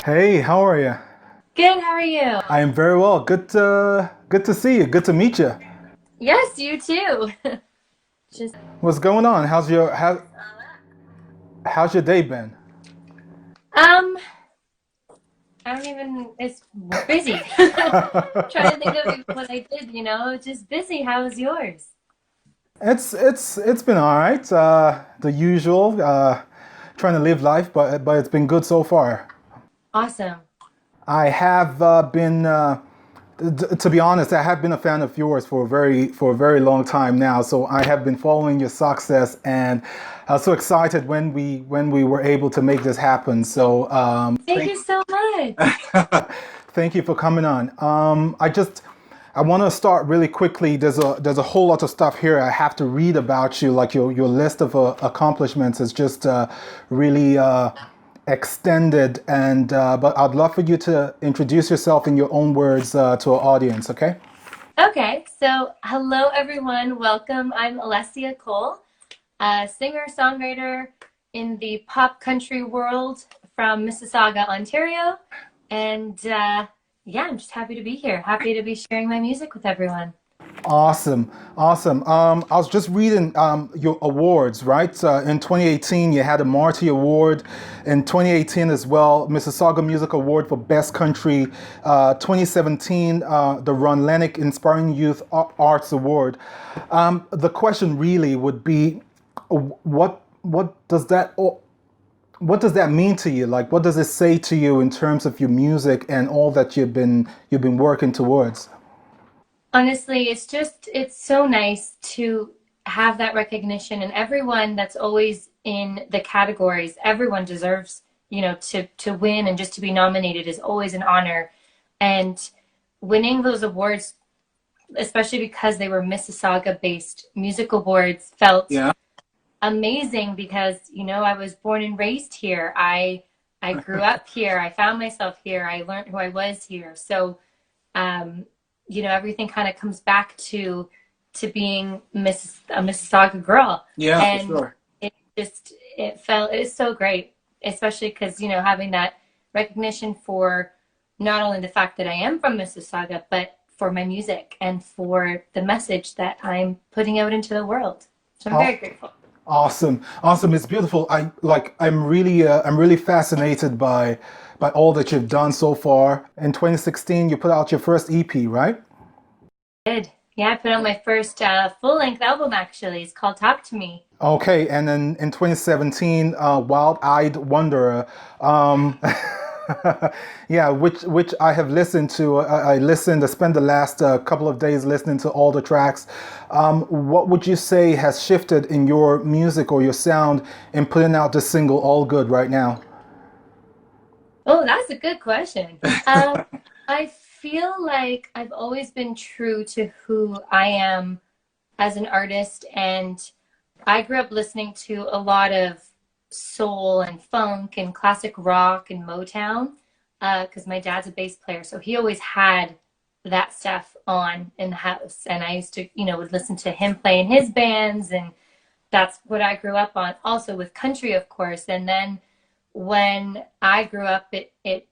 Hey, how are you? Good, how are you? I am very well. Good to see you. Good to meet you. Yes, you too. Just What's going on? How's your day been? um I don't even it's busy. Trying to think of what I did, just busy. How was yours? It's been all right. The usual. Trying to live life, but it's been good so far. Awesome. I have been, to be honest, I have been a fan of yours for a very long time now. So I have been following your success, and I was so excited when we were able to make this happen. So Thank you so much. thank you for coming on. I want to start really quickly. There's a whole lot of stuff here I have to read about you. Like your list of accomplishments is just really extended. And but I'd love for you to introduce yourself in your own words to our audience. Okay? Okay, so hello everyone. Welcome. I'm Alessia Cohle, a singer-songwriter in the pop country world from Mississauga, Ontario. And yeah, I'm just happy to be here. Happy to be sharing my music with everyone. Awesome, awesome. I was just reading your awards, right? In 2018, you had a MARTY Award. In 2018 as well, Mississauga Music Award for Best Country. 2017, the Lenyk Inspiring Youth Arts Award. The question really would be, what does that mean to you? Like, what does it say to you in terms of your music and all that you've been working towards? Honestly, it's so nice to have that recognition, and everyone that's always in the categories, everyone deserves, to win, and just to be nominated is always an honor. And winning those awards, especially because they were Mississauga-based music awards, felt Yeah. amazing because, I was born and raised here. I grew up here. I found myself here. I learned who I was here. So, um, everything kind of comes back to being a Mississauga girl. Yeah, for And sure. it's so great, especially because, having that recognition for not only the fact that I am from Mississauga, but for my music and for the message that I'm putting out into the world. So I'm very grateful. Awesome, awesome. It's beautiful. I'm really fascinated by all that you've done so far. In 2016, you put out your first EP, right? Good. Yeah, I put out my first full-length album actually. It's called Talk to Me. Okay, and then in 2017, Wild Eyed Wanderer. Um, yeah, which I have listened to. I spent the last couple of days listening to all the tracks. What would you say has shifted in your music or your sound in putting out this single, All Good, right now? Oh, that's a good question. I feel like I've always been true to who I am as an artist, and I grew up listening to a lot of soul and funk and classic rock and Motown because my dad's a bass player, so he always had that stuff on in the house, and I used to, would listen to him play in his bands, and that's what I grew up on. Also with country, of course, and then when I grew up, it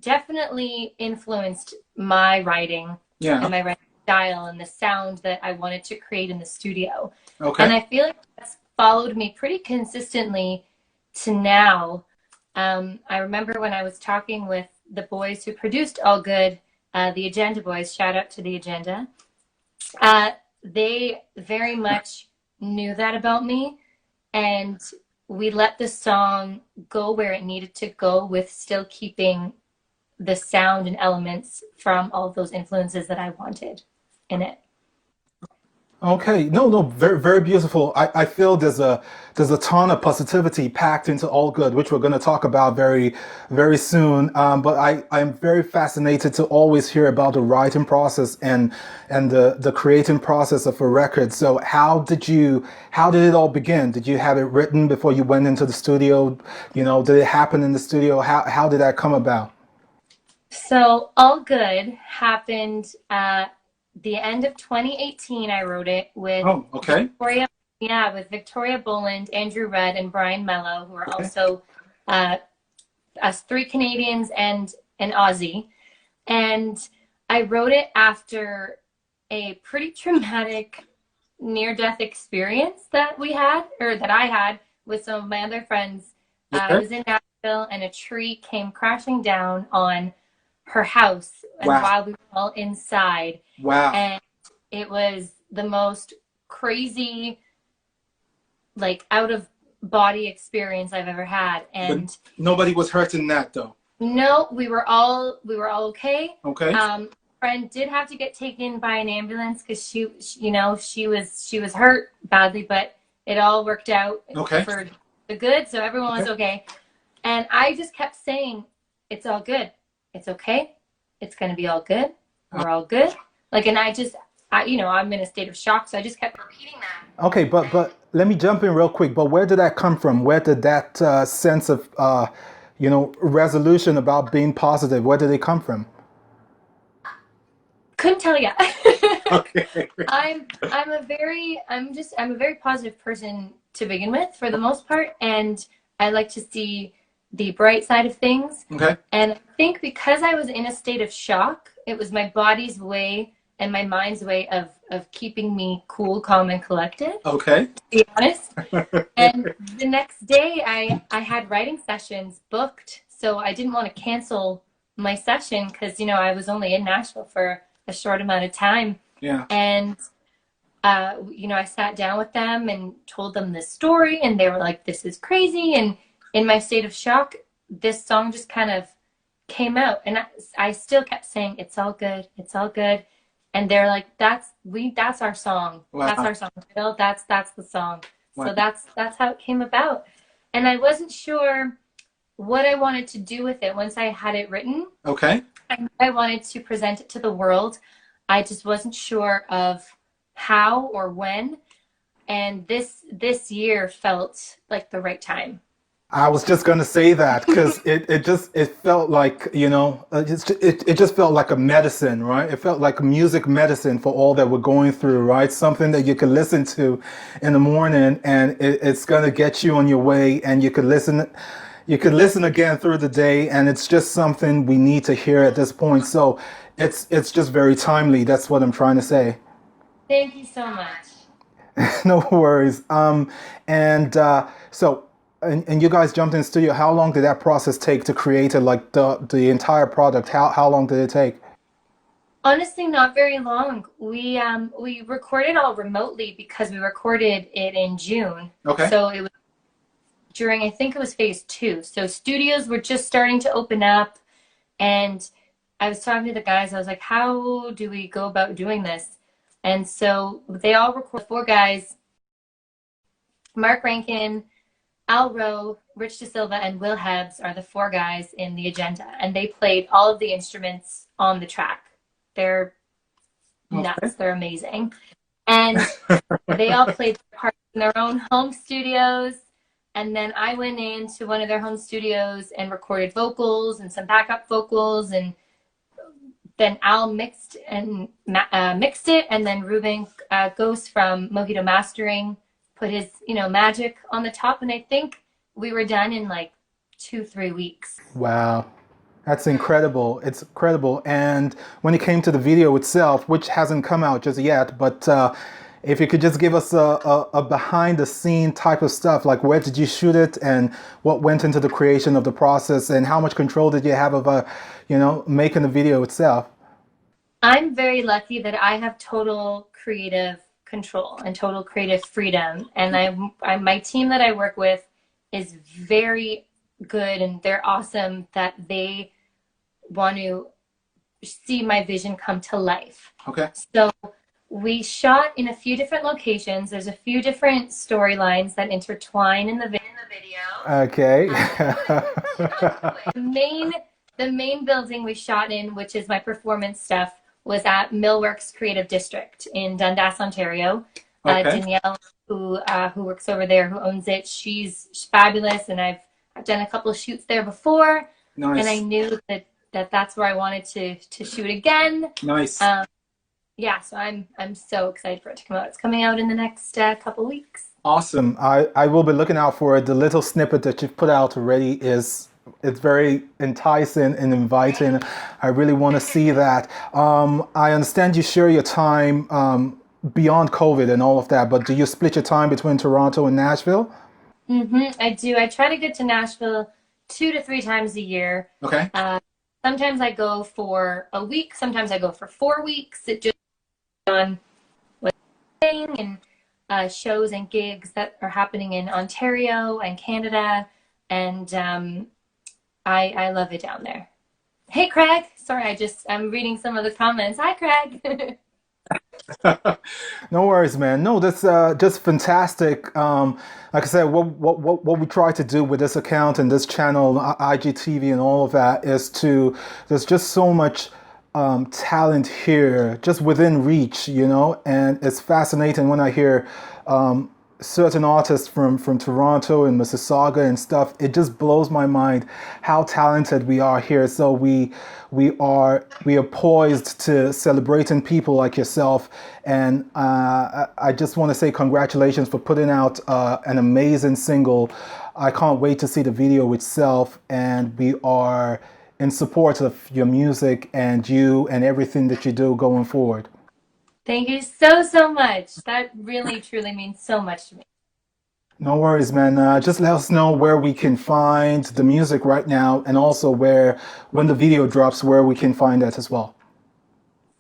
definitely influenced my writing Yeah. and my writing style and the sound that I wanted to create in the studio. And Okay. I feel like that's followed me pretty consistently to now. I remember when I was talking with the boys who produced All Good, the Agenda Boys, shout out to the Agenda. Uh, they very much knew that about me, and we let the song go where it needed to go with still keeping the sound and elements from all of those influences that I wanted in it. Okay, no, no, very, very beautiful. I feel there's a ton of positivity packed into All Good, which we're going to talk about very, very soon. But I'm very fascinated to always hear about the writing process and the creating process of a record. So how did it all begin? Did you have it written before you went into the studio? Did it happen in the studio? How did that come about? So All Good happened the end of 2018. I wrote it with Oh, okay. Victoria, yeah, with Victoria Boland, Andrew Rudd, and Brian Mello, who are Okay. also uh, us three Canadians and an Aussie. And I wrote it after a pretty traumatic near-death experience that we had, or that I had with some of my other friends. I was in Nashville and a tree came crashing down on her house, and while we were all inside. And it was the most crazy, like, out of body experience I've ever had. And but nobody was hurt in that, though. No, we were all okay. Okay. Friend did have to get taken by an ambulance because she was hurt badly, but it all worked out for the good, so everyone was okay. And I just kept saying, it's all good, it's okay, it's gonna be all good, we're all good. Like, and I'm in a state of shock, so I just kept repeating that. Okay, but let me jump in real quick. But where did that come from? Where did that sense of resolution about being positive, where did it come from? Couldn't tell you. Okay. I'm a very positive person to begin with, for the most part, and I like to see the bright side of things. Okay. And I think because I was in a state of shock, it was my body's way and my mind's way of keeping me cool, calm, and collected. Okay. To be honest. And the next day I had writing sessions booked, so I didn't want to cancel my session because, I was only in Nashville for a short amount of time. Yeah. And, I sat down with them and told them this story, and they were like, this is crazy. And in my state of shock, this song just kind of came out. And I still kept saying, it's all good, it's all good. And they're like, that's our song. Wow. That's our song. That's the song. Wow. So that's how it came about. And I wasn't sure what I wanted to do with it once I had it written. Okay. I wanted to present it to the world. I just wasn't sure of how or when. And this year felt like the right time. I was just going to say that because it felt like, it just felt like a medicine, right? It felt like music medicine for all that we're going through, right? Something that you can listen to in the morning, and it's going to get you on your way, and you could listen again through the day, and it's just something we need to hear at this point. So it's just very timely. That's what I'm trying to say. Thank you so much. No worries. And you guys jumped in the studio. How long did that process take to create it, like the entire product? How long did it take? Honestly, not very long. We recorded all remotely because we recorded it in June. Okay. So it was during, I think it was phase 2. So studios were just starting to open up, and I was talking to the guys. I was like, how do we go about doing this? And so they all recorded, 4 guys, Mark Rankin, Al Rowe, Rich De Silva, and Will Hebbs are the 4 guys in the agenda, and they played all of the instruments on the track. They're nuts. They're amazing. And they all played their parts in their own home studios, and then I went into one of their home studios and recorded vocals and some backup vocals, and then Al mixed it, and then Ruben Ghost from Mojito Mastering put his, magic on the top, and I think we were done in like 2-3 weeks. Wow. That's incredible. It's incredible. And when it came to the video itself, which hasn't come out just yet, but if you could just give us a behind the scene type of stuff, like where did you shoot it and what went into the creation of the process, and how much control did you have of making the video itself? I'm very lucky that I have total creative control and total creative freedom, and my team that I work with is very good, and they're awesome that they want to see my vision come to life. Okay. So we shot in a few different locations. There's a few different storylines that intertwine in the video. Okay. The main building we shot in, which is my performance stuff, was at Millworks Creative District in Dundas, Ontario. Okay. Danielle, who works over there, who owns it, she's fabulous, and I've done a couple of shoots there before. Nice. And I knew that's where I wanted to shoot again. Nice. Yeah, so I'm so excited for it to come out. It's coming out in the next couple weeks. Awesome. I will be looking out for it. The little snippet that you've put out already is it's very enticing and inviting. I really want to see that. I understand you share your time beyond COVID and all of that, but do you split your time between Toronto and Nashville? I do. I try to get to Nashville 2 to 3 times a year. Okay. Sometimes I go for a week. Sometimes I go for 4 weeks. It just on what's happening and shows and gigs that are happening in Ontario and Canada, and I love it down there. Hey, Craig. Sorry, I'm reading some of the comments. Hi, Craig. No worries, man. No, that's just fantastic. Like I said, what we try to do with this account and this channel, IGTV, and all of that is there's just so much talent here, just within reach, and it's fascinating when I hear certain artists from Toronto and Mississauga and stuff. It just blows my mind how talented we are here. So we are poised to celebrating people like yourself, and I just want to say congratulations for putting out an amazing single. I can't wait to see the video itself, and we are in support of your music and you and everything that you do going forward. Thank you so much. That really, truly means so much to me. No worries, man. Just let us know where we can find the music right now, and also when the video drops, where we can find that as well.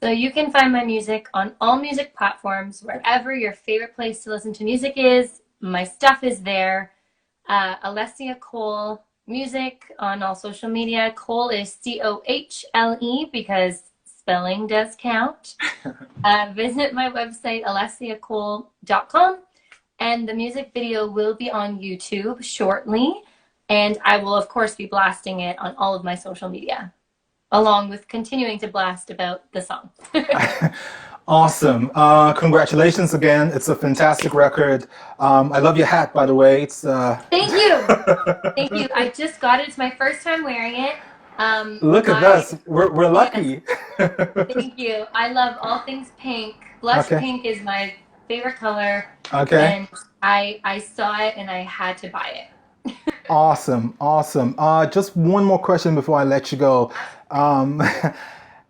So you can find my music on all music platforms, wherever your favorite place to listen to music is. My stuff is there. Alessia Cohle music on all social media. Cohle is Cohle because spelling does count. Visit my website, alessiacohle.com, and the music video will be on YouTube shortly, and I will, of course, be blasting it on all of my social media, along with continuing to blast about the song. Awesome. Congratulations again. It's a fantastic record. I love your hat, by the way. Thank you. Thank you. I just got it. It's my first time wearing it. Look at us. We're lucky. Yes. Thank you. I love all things pink. Blush pink is my favorite color. Okay. And I saw it and I had to buy it. Awesome. Just one more question before I let you go.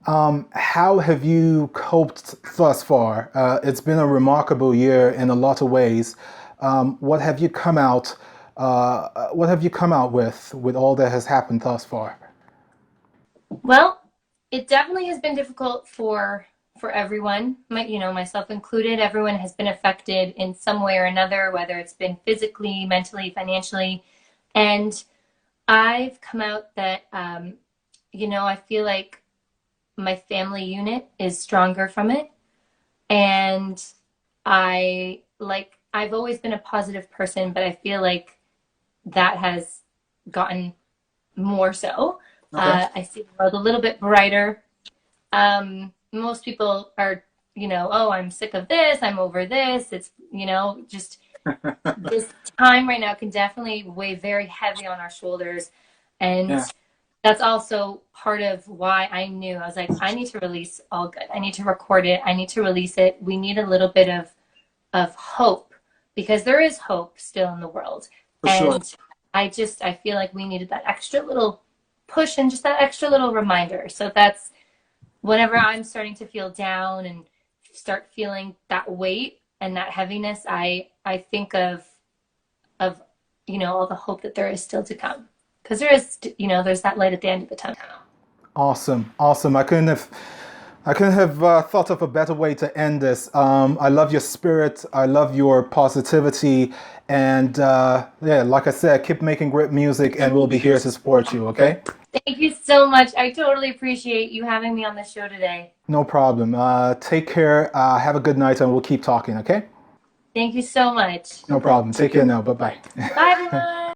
How have you coped thus far? It's been a remarkable year in a lot of ways. What have you come out with all that has happened thus far? Well, it definitely has been difficult for everyone, myself included. Everyone has been affected in some way or another, whether it's been physically, mentally, financially. And I've come out that, I feel like my family unit is stronger from it. And I've always been a positive person, but I feel like that has gotten more so. Okay. I see the world a little bit brighter. Most people are, oh, I'm sick of this. I'm over this. It's, just this time right now can definitely weigh very heavy on our shoulders. And that's also part of why I knew. I was like, I need to release All Good. I need to record it. I need to release it. We need a little bit of hope, because there is hope still in the world. And sure. I feel like we needed that extra little push and just that extra little reminder. So that's whenever I'm starting to feel down and start feeling that weight and that heaviness, I think of all the hope that there is still to come, because there is there's that light at the end of the tunnel. Awesome. I couldn't have thought of a better way to end this. I love your spirit. I love your positivity. And like I said, keep making great music, and we'll be here to support you, okay? Thank you so much. I totally appreciate you having me on the show today. No problem. Take care. Have a good night, and we'll keep talking, okay? Thank you so much. No problem. Take care now. Bye-bye. Bye, everyone.